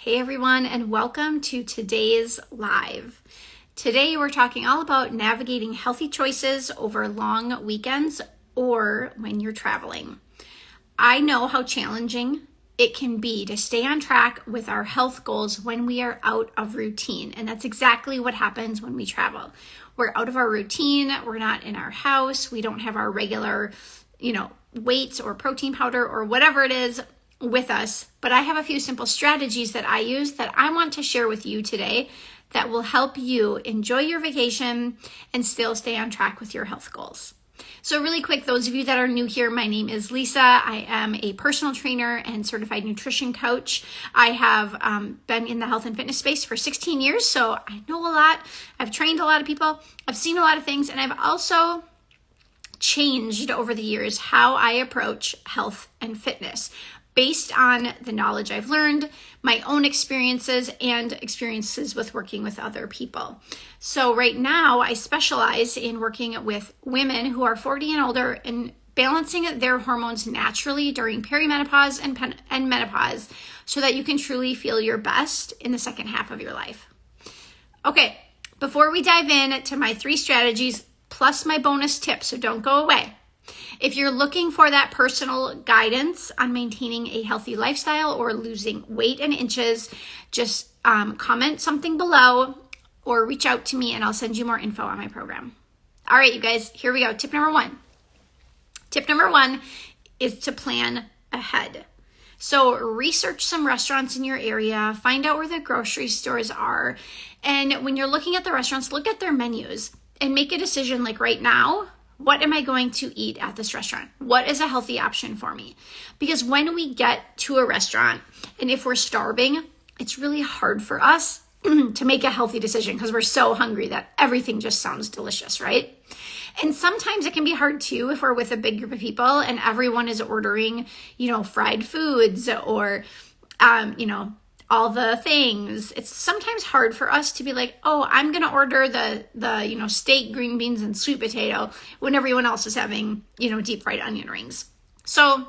Hey everyone, and welcome to today's live. Today we're talking all about navigating healthy choices over long weekends or when you're traveling. I know how challenging it can be to stay on track with our health goals when we are out of routine. And that's exactly what happens when we travel. We're out of our routine. We're not in our house. We don't have our regular, weights or protein powder or whatever it is with us, but I have a few simple strategies that I use that I want to share with you today that will help you enjoy your vacation and still stay on track with your health goals. So really quick, those of you that are new here, my name is Lisa. I am a personal trainer and certified nutrition coach. I have been in the health and fitness space for 16 years, so I know a lot. I've trained a lot of people. I've seen a lot of things, and I've also changed over the years how I approach health and fitness, based on the knowledge I've learned, my own experiences, and experiences with working with other people. So right now, I specialize in working with women who are 40 and older and balancing their hormones naturally during perimenopause and menopause so that you can truly feel your best in the second half of your life. Okay, before we dive in to my 3 strategies plus my bonus tip, so don't go away. If you're looking for that personal guidance on maintaining a healthy lifestyle or losing weight in inches, just comment something below or reach out to me and I'll send you more info on my program. All right, you guys, here we go. Tip number 1. Tip number 1 is to plan ahead. So research some restaurants in your area, find out where the grocery stores are, and when you're looking at the restaurants, look at their menus and make a decision like right now. What am I going to eat at this restaurant? What is a healthy option for me? Because when we get to a restaurant and if we're starving, it's really hard for us to make a healthy decision because we're so hungry that everything just sounds delicious, right? And sometimes it can be hard too if we're with a big group of people and everyone is ordering, fried foods or, all the things. It's sometimes hard for us to be like, oh, I'm going to order the steak, green beans, and sweet potato when everyone else is having, deep fried onion rings. So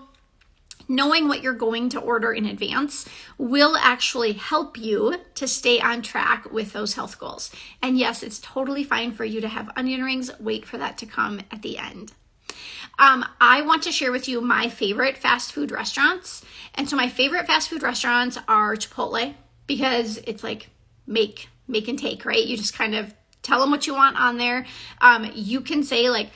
knowing what you're going to order in advance will actually help you to stay on track with those health goals. And yes, it's totally fine for you to have onion rings. Wait for that to come at the end. I want to share with you my favorite fast food restaurants. And so my favorite fast food restaurants are Chipotle because it's like make and take, right? You just kind of tell them what you want on there. You can say like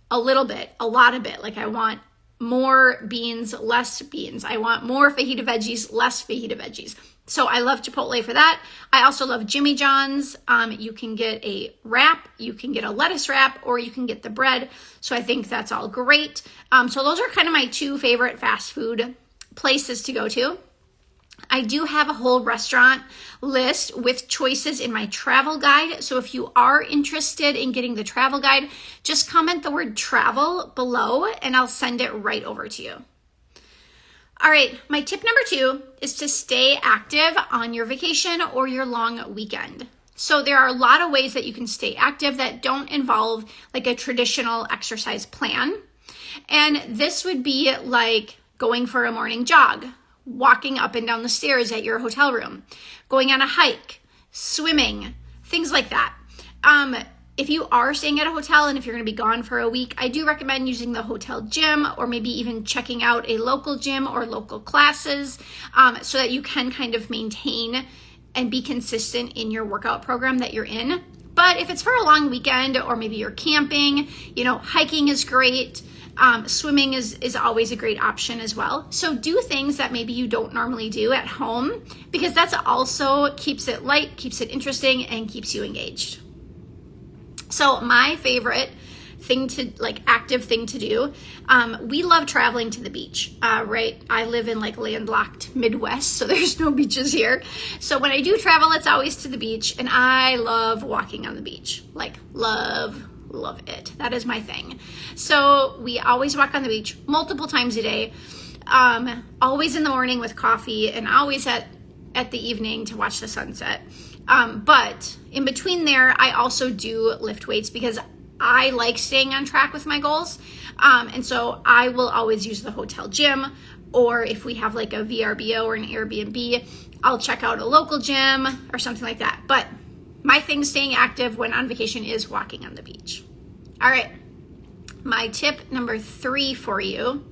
a little bit, a lot of it. Like I want more beans, less beans. I want more fajita veggies, less fajita veggies. So I love Chipotle for that. I also love Jimmy John's. You can get a wrap, you can get a lettuce wrap, or you can get the bread. So I think that's all great. So those are kind of my 2 favorite fast food places to go to. I do have a whole restaurant list with choices in my travel guide. So if you are interested in getting the travel guide, just comment the word travel below and I'll send it right over to you. All right, my tip number 2 is to stay active on your vacation or your long weekend. So there are a lot of ways that you can stay active that don't involve like a traditional exercise plan. And this would be like going for a morning jog, walking up and down the stairs at your hotel room, going on a hike, swimming, things like that. If you are staying at a hotel and if you're going to be gone for a week, I do recommend using the hotel gym or maybe even checking out a local gym or local classes so that you can kind of maintain and be consistent in your workout program that you're in. But if it's for a long weekend or maybe you're camping, hiking is great. Swimming is always a great option as well. So do things that maybe you don't normally do at home because that's also keeps it light, keeps it interesting, and keeps you engaged. So my favorite active thing to do, we love traveling to the beach, right? I live in landlocked Midwest, so there's no beaches here. So when I do travel, it's always to the beach, and I love walking on the beach, love it. That is my thing. So we always walk on the beach multiple times a day, always in the morning with coffee and always at the evening to watch the sunset. But in between there, I also do lift weights because I like staying on track with my goals. And so I will always use the hotel gym or if we have like a VRBO or an Airbnb, I'll check out a local gym or something like that. But my thing staying active when on vacation is walking on the beach. All right, my tip number 3 for you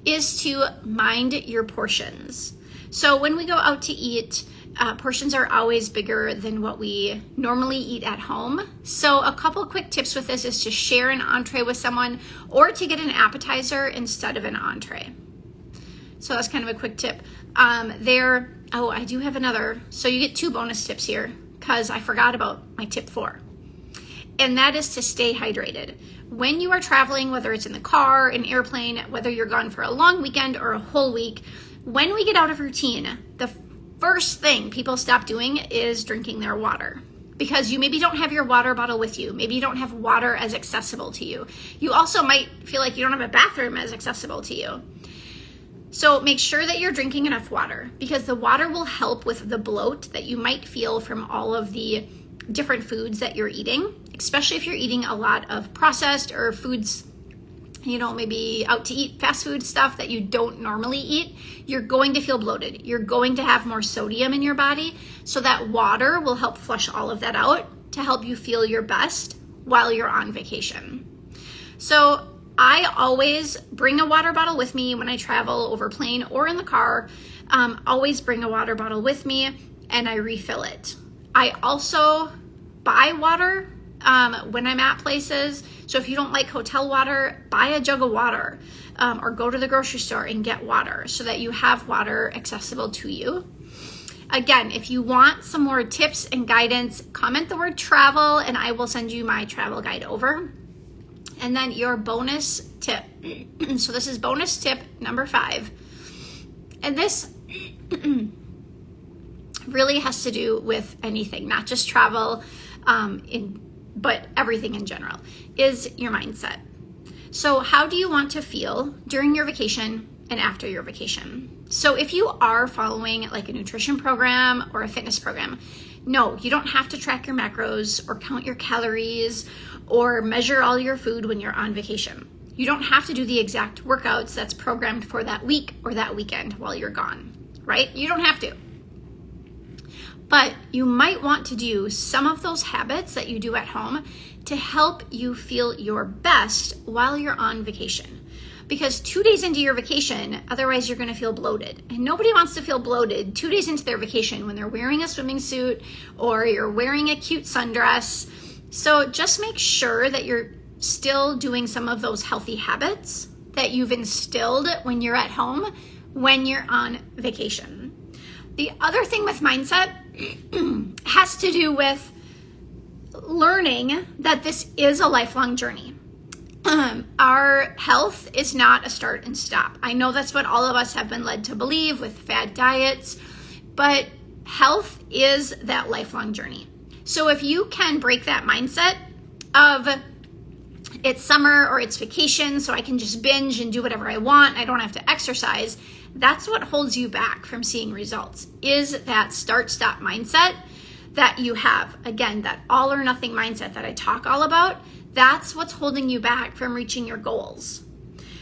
is to mind your portions. So when we go out to eat, portions are always bigger than what we normally eat at home. So a couple quick tips with this is to share an entree with someone or to get an appetizer instead of an entree. So that's kind of a quick tip. I do have another. So you get 2 bonus tips here because I forgot about my tip 4. And that is to stay hydrated. When you are traveling, whether it's in the car, an airplane, whether you're gone for a long weekend or a whole week, when we get out of routine, the first thing people stop doing is drinking their water, because you maybe don't have your water bottle with you. Maybe you don't have water as accessible to you. You also might feel like you don't have a bathroom as accessible to you. So make sure that you're drinking enough water, because the water will help with the bloat that you might feel from all of the different foods that you're eating, especially if you're eating a lot of processed or foods, maybe out to eat fast food stuff that you don't normally eat. You're going to feel bloated. You're going to have more sodium in your body. So that water will help flush all of that out to help you feel your best while you're on vacation. So I always bring a water bottle with me when I travel over plane or in the car. Always bring a water bottle with me and I refill it. I also buy water when I'm at places. So if you don't like hotel water, buy a jug of water or go to the grocery store and get water so that you have water accessible to you. Again, if you want some more tips and guidance, comment the word travel and I will send you my travel guide over. And then your bonus tip. So this is bonus tip number 5. And this really has to do with anything, not just travel, but everything in general, is your mindset. So how do you want to feel during your vacation and after your vacation? So if you are following like a nutrition program or a fitness program, no, you don't have to track your macros or count your calories or measure all your food when you're on vacation. You don't have to do the exact workouts that's programmed for that week or that weekend while you're gone, right? You don't have to. But you might want to do some of those habits that you do at home to help you feel your best while you're on vacation. Because 2 days into your vacation, otherwise you're going to feel bloated. And nobody wants to feel bloated 2 days into their vacation when they're wearing a swimming suit or you're wearing a cute sundress. So just make sure that you're still doing some of those healthy habits that you've instilled when you're at home, when you're on vacation. The other thing with mindset has to do with learning that this is a lifelong journey. Our health is not a start and stop. I know that's what all of us have been led to believe with fad diets, but health is that lifelong journey. So if you can break that mindset of it's summer or it's vacation, so I can just binge and do whatever I want, I don't have to exercise, that's what holds you back from seeing results, is that start-stop mindset that you have. Again, that all or nothing mindset that I talk all about, that's what's holding you back from reaching your goals.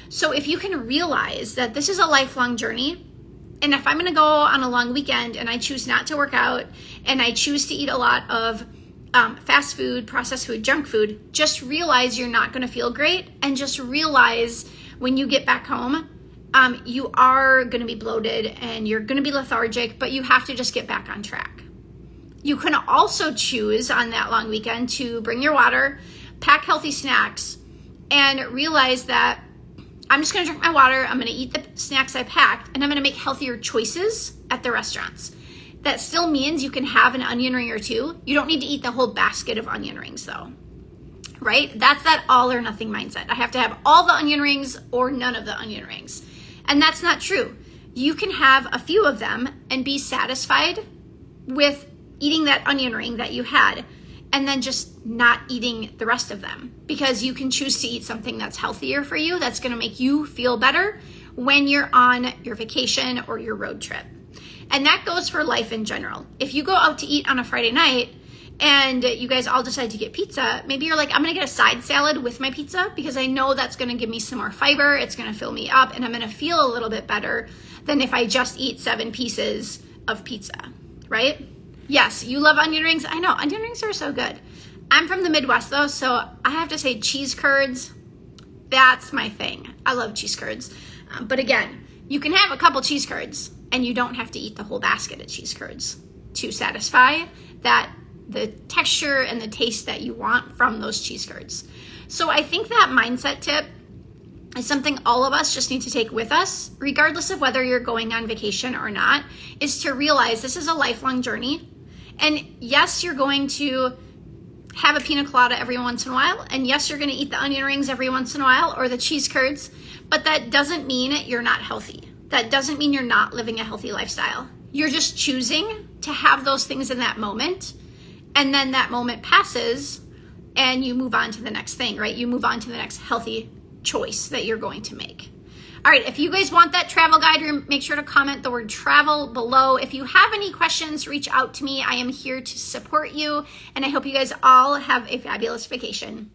So if you can realize that this is a lifelong journey, and if I'm going to go on a long weekend and I choose not to work out and I choose to eat a lot of fast food, processed food, junk food, just realize you're not going to feel great, and just realize when you get back home, you are going to be bloated and you're going to be lethargic, but you have to just get back on track. You can also choose on that long weekend to bring your water, pack healthy snacks, and realize that I'm just going to drink my water, I'm going to eat the snacks I packed, and I'm going to make healthier choices at the restaurants. That still means you can have an onion ring or 2. You don't need to eat the whole basket of onion rings though, right? That's that all or nothing mindset. I have to have all the onion rings or none of the onion rings. And that's not true. You can have a few of them and be satisfied with eating that onion ring that you had, and then just not eating the rest of them, because you can choose to eat something that's healthier for you, that's going to make you feel better when you're on your vacation or your road trip. And that goes for life in general. If you go out to eat on a Friday night and you guys all decide to get pizza, maybe you're like, I'm gonna get a side salad with my pizza because I know that's gonna give me some more fiber, it's gonna fill me up, and I'm gonna feel a little bit better than if I just eat 7 pieces of pizza, right? Yes, you love onion rings. I know, onion rings are so good. I'm from the Midwest though, so I have to say cheese curds, that's my thing. I love cheese curds. But again, you can have a couple cheese curds and you don't have to eat the whole basket of cheese curds to satisfy the texture and the taste that you want from those cheese curds. So I think that mindset tip is something all of us just need to take with us, regardless of whether you're going on vacation or not, is to realize this is a lifelong journey. And yes, you're going to have a pina colada every once in a while. And yes, you're going to eat the onion rings every once in a while or the cheese curds, but that doesn't mean you're not healthy. That doesn't mean you're not living a healthy lifestyle. You're just choosing to have those things in that moment. And then that moment passes and you move on to the next thing, right? You move on to the next healthy choice that you're going to make. All right, if you guys want that travel guide, make sure to comment the word travel below. If you have any questions, reach out to me. I am here to support you, and I hope you guys all have a fabulous vacation.